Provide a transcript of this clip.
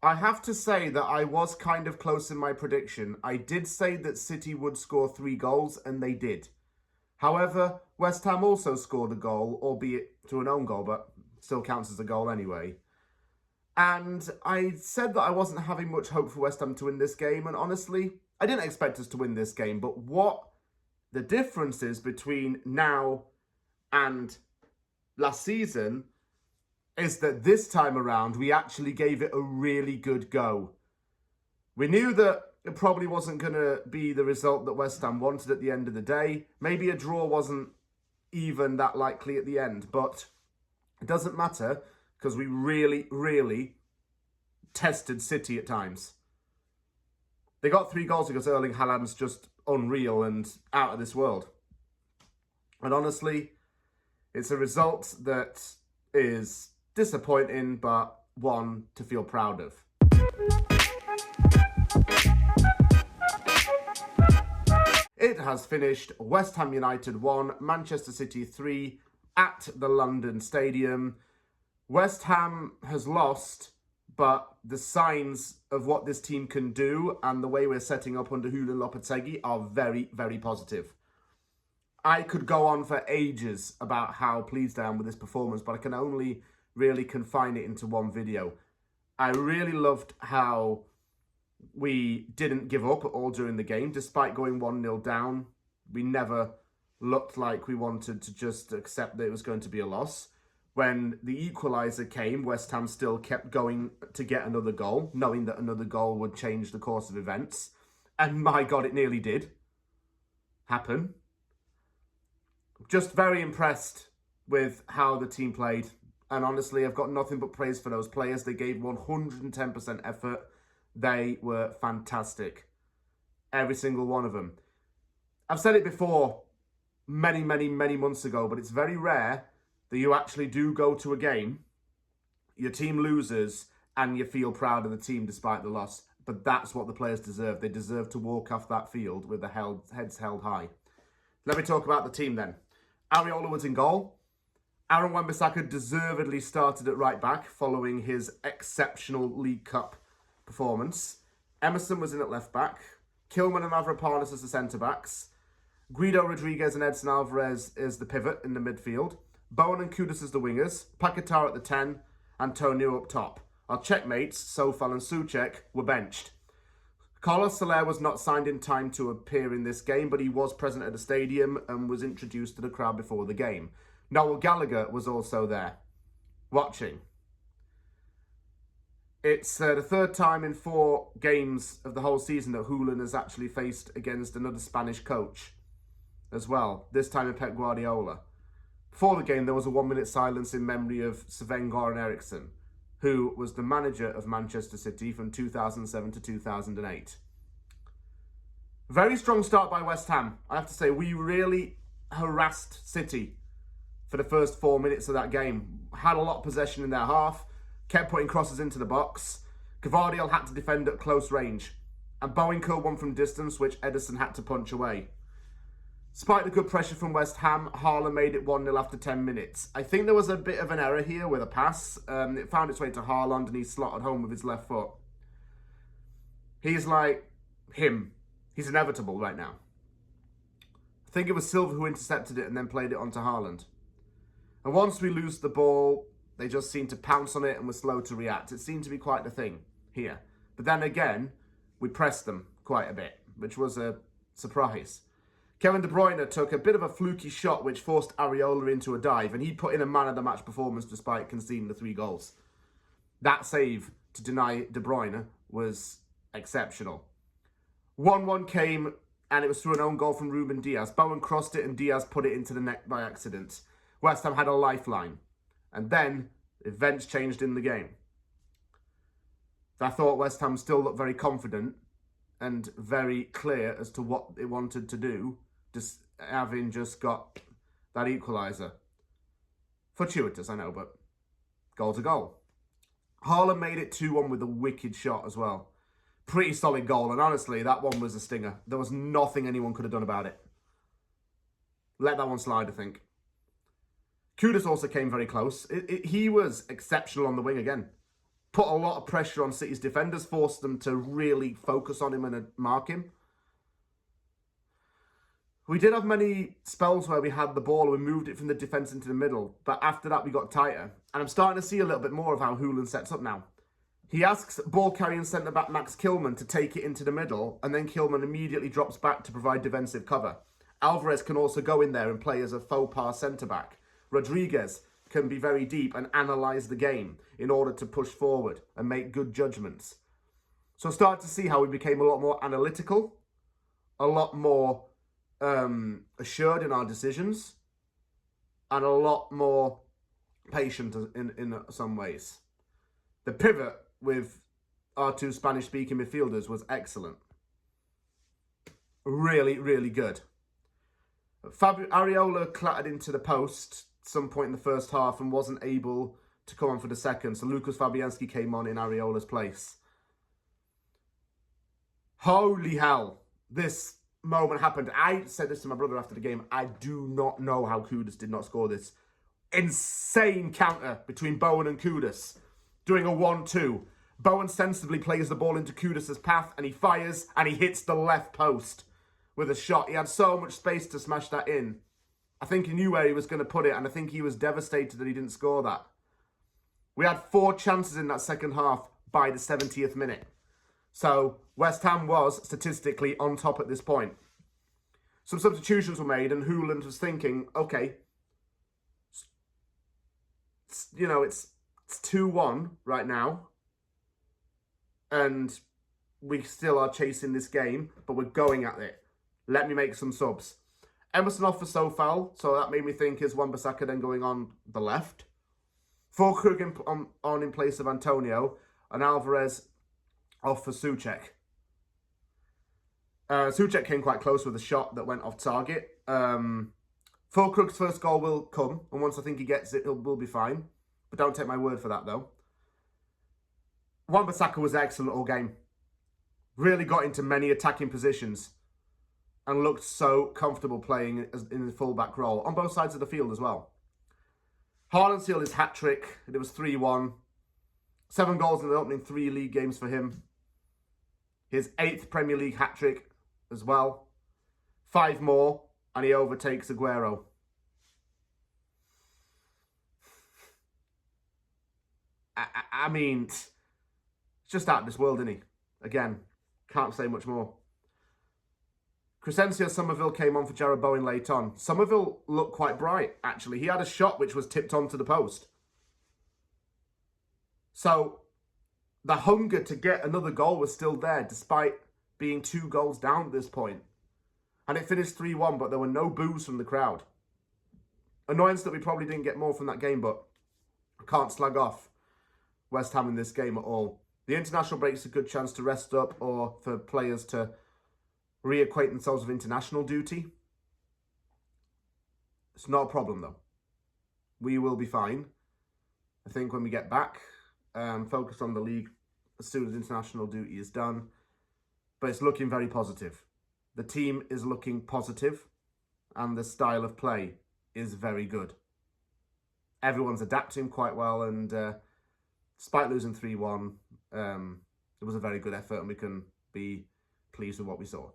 I have to say that I was kind of close in my prediction. I did say that City would score 3 goals, and they did. However, West Ham also scored a goal, albeit through an own goal, but still counts as a goal anyway. And I said that I wasn't having much hope for West Ham to win this game, and honestly, I didn't expect us to win this game, but what the difference is between now and last season is that this time around we actually gave it a really good go. We knew that it probably wasn't going to be the result that West Ham wanted at the end of the day. Maybe a draw wasn't even that likely at the end, but it doesn't matter because we really, really tested City at times. They got 3 goals because Erling Haaland's just unreal and out of this world. And honestly, it's a result that is disappointing, but one to feel proud of. It has finished West Ham United 1, Manchester City 3 at the London Stadium. West Ham has lost, but the signs of what this team can do and the way we're setting up under Julen Lopetegui are very, very positive. I could go on for ages about how pleased I am with this performance, but I can only really confine it into one video. I really loved how we didn't give up at all during the game, despite going 1-0 down. We never looked like we wanted to just accept that it was going to be a loss. When the equaliser came, West Ham still kept going to get another goal, knowing that another goal would change the course of events. And my God, it nearly did happen. Just very impressed with how the team played. And honestly, I've got nothing but praise for those players. They gave 110% effort. They were fantastic. Every single one of them. I've said it before many, many, many months ago, but it's very rare that you actually do go to a game, your team loses, and you feel proud of the team despite the loss. But that's what the players deserve. They deserve to walk off that field with their heads held high. Let me talk about the team then. Areola was in goal. Aaron Wan-Bissaka deservedly started at right back following his exceptional League Cup performance. Emerson was in at left back. Kilman and Mavropanos as the centre-backs. Guido Rodriguez and Edson Alvarez is the pivot in the midfield. Bowen and Kudus as the wingers. Paquetá at the 10. Antonio up top. Our checkmates, Sofal and Souček, were benched. Carlos Soler was not signed in time to appear in this game, but he was present at the stadium and was introduced to the crowd before the game. Noel Gallagher was also there, watching. It's the third time in 4 games of the whole season that Julen has actually faced against another Spanish coach as well, this time in Pep Guardiola. Before the game, there was a 1-minute silence in memory of Sven-Göran Eriksson, who was the manager of Manchester City from 2007 to 2008. Very strong start by West Ham. I have to say, we really harassed City for the first 4 minutes of that game. Had a lot of possession in their half, kept putting crosses into the box. Gvardiol had to defend at close range, and Bowen curled one from distance, which Ederson had to punch away. Despite the good pressure from West Ham, Haaland made it 1-0 after 10 minutes. I think there was a bit of an error here with a pass. It found its way to Haaland and he slotted home with his left foot. He's like him. He's inevitable right now. I think it was Silva who intercepted it and then played it onto Haaland. And once we lose the ball, they just seemed to pounce on it and were slow to react. It seemed to be quite the thing here. But then again, we pressed them quite a bit, which was a surprise. Kevin De Bruyne took a bit of a fluky shot which forced Areola into a dive, and he put in a man-of-the-match performance despite conceding the 3 goals. That save to deny De Bruyne was exceptional. 1-1 came, and it was through an own goal from Ruben Diaz. Bowen crossed it, and Diaz put it into the net by accident. West Ham had a lifeline. And then, events changed in the game. I thought West Ham still looked very confident and very clear as to what they wanted to do, just having just got that equaliser. Fortuitous, I know, but goal's a goal. Haaland made it 2-1 with a wicked shot as well. Pretty solid goal, and honestly, that one was a stinger. There was nothing anyone could have done about it. Let that one slide, I think. Kudus also came very close. He was exceptional on the wing again. put a lot of pressure on City's defenders, forced them to really focus on him and mark him. We did have many spells where we had the ball and we moved it from the defence into the middle, but after that we got tighter. And I'm starting to see a little bit more of how Hoolan sets up now. He asks ball-carrying centre-back Max Kilman to take it into the middle, and then Kilman immediately drops back to provide defensive cover. Alvarez can also go in there and play as a faux pas centre-back. Rodriguez can be very deep and analyse the game in order to push forward and make good judgments. So start to see how we became a lot more analytical, a lot more assured in our decisions, and a lot more patient in some ways. The pivot with our two Spanish-speaking midfielders was excellent. Really, really good. Areola clattered into the post at some point in the first half and wasn't able to come on for the second, so Lucas Fabianski came on in Areola's place. Holy hell, this moment happened. I said this to my brother after the game. I do not know how Kudus did not score this. Insane counter between Bowen and Kudus. Doing a 1-2. Bowen sensibly plays the ball into Kudus' path and he fires and he hits the left post with a shot. He had so much space to smash that in. I think he knew where he was going to put it, and I think he was devastated that he didn't score that. We had 4 chances in that second half by the 70th minute. So West Ham was statistically on top at this point. Some substitutions were made and Hooland was thinking, okay, you know, it's 2-1 right now. And we still are chasing this game, but we're going at it. Let me make some subs. Emerson off for Sofal, so that made me think, is Wan-Bissaka then going on the left? Füllkrug on in place of Antonio, and Alvarez off for Souček. Souček came quite close with a shot that went off target. Füllkrug's first goal will come, and once I think he gets it, we'll be fine. But don't take my word for that, though. Wan-Bissaka was excellent all game. Really got into many attacking positions and looked so comfortable playing in the full-back role on both sides of the field as well. Haaland sealed his hat-trick. It was 3-1. 7 goals in the opening 3 league games for him. His 8th Premier League hat-trick as well. 5 more, and he overtakes Aguero. I mean, it's just out of this world, isn't he? Again, can't say much more. Crescencio Somerville came on for Jarrod Bowen late on. Somerville looked quite bright, actually. He had a shot which was tipped onto the post. So, the hunger to get another goal was still there, despite being 2 goals down at this point. And it finished 3-1, but there were no boos from the crowd. Annoyance that we probably didn't get more from that game, but I can't slag off West Ham in this game at all. The international break's a good chance to rest up or for players to reacquaint themselves with international duty. It's not a problem, though. We will be fine. I think when we get back, focus on the league as soon as international duty is done. But it's looking very positive. The team is looking positive, and the style of play is very good. Everyone's adapting quite well, and despite losing 3-1, it was a very good effort, and we can be pleased with what we saw.